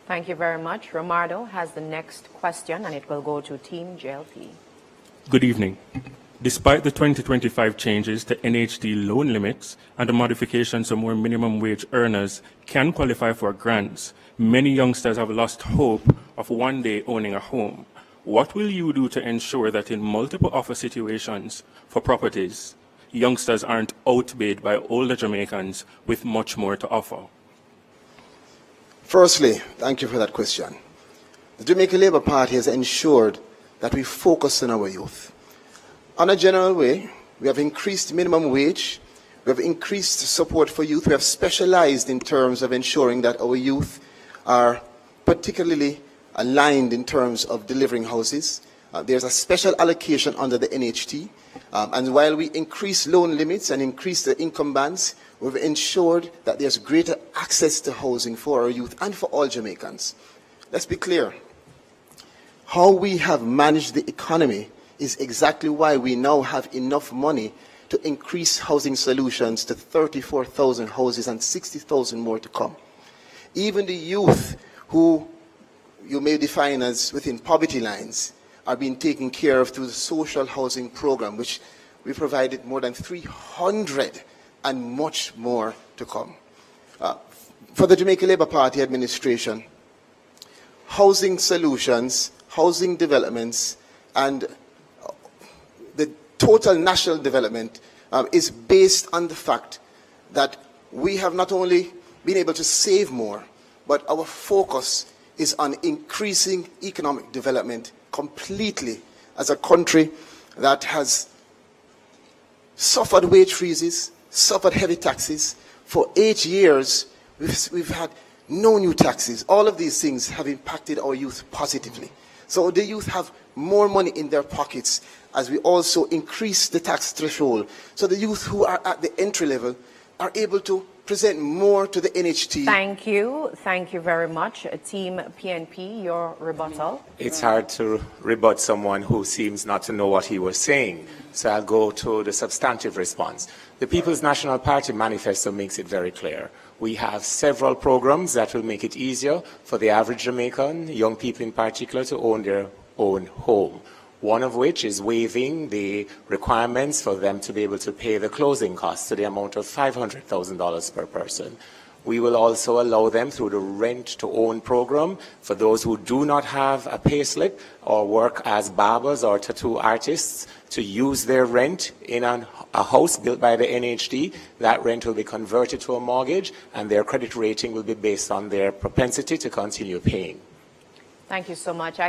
Thank you very much. Romardo has the next question, and it will go to Team JLP. Good evening. Despite the 2025 changes to NHD loan limits and the modifications so more minimum wage earners can qualify for grants, many youngsters have lost hope of one day owning a home. What will you do to ensure that in multiple offer situations for properties, youngsters aren't outbid by older Jamaicans with much more to offer? Firstly, thank you for that question. The Jamaica Labour Party has ensured that we focus on our youth. On a general way, we have increased minimum wage, we have increased support for youth, we have specialized in terms of ensuring that our youth are particularly aligned in terms of delivering houses. There's a special allocation under the NHT, and while we increase loan limits and increase the income bands, we've ensured that there's greater access to housing for our youth and for all Jamaicans. Let's be clear. How we have managed the economy is exactly why we now have enough money to increase housing solutions to 34,000 houses and 60,000 more to come. Even the youth who you may define as within poverty lines are being taken care of through the social housing program, which we provided more than 300 and much more to come. For the Jamaica Labour Party administration, housing solutions, housing developments, and the total national development is based on the fact that we have not only been able to save more, but our focus is on increasing economic development completely as a country that has suffered wage freezes, suffered heavy taxes. For 8 years, we've had no new taxes. All of these things have impacted our youth positively. So the youth have more money in their pockets as we also increase the tax threshold. So the youth who are at the entry level are able to present more to the NHT. Thank you. Thank you very much. Team PNP, your rebuttal. It's hard to rebut someone who seems not to know what he was saying. So I'll go to the substantive response. The People's National Party manifesto makes it very clear. We have several programs that will make it easier for the average Jamaican, young people in particular, to own their own home. One of which is waiving the requirements for them to be able to pay the closing costs to the amount of $500,000 per person. We will also allow them through the rent-to-own program for those who do not have a payslip or work as barbers or tattoo artists to use their rent in a house built by the NHD. That rent will be converted to a mortgage, and their credit rating will be based on their propensity to continue paying. Thank you so much.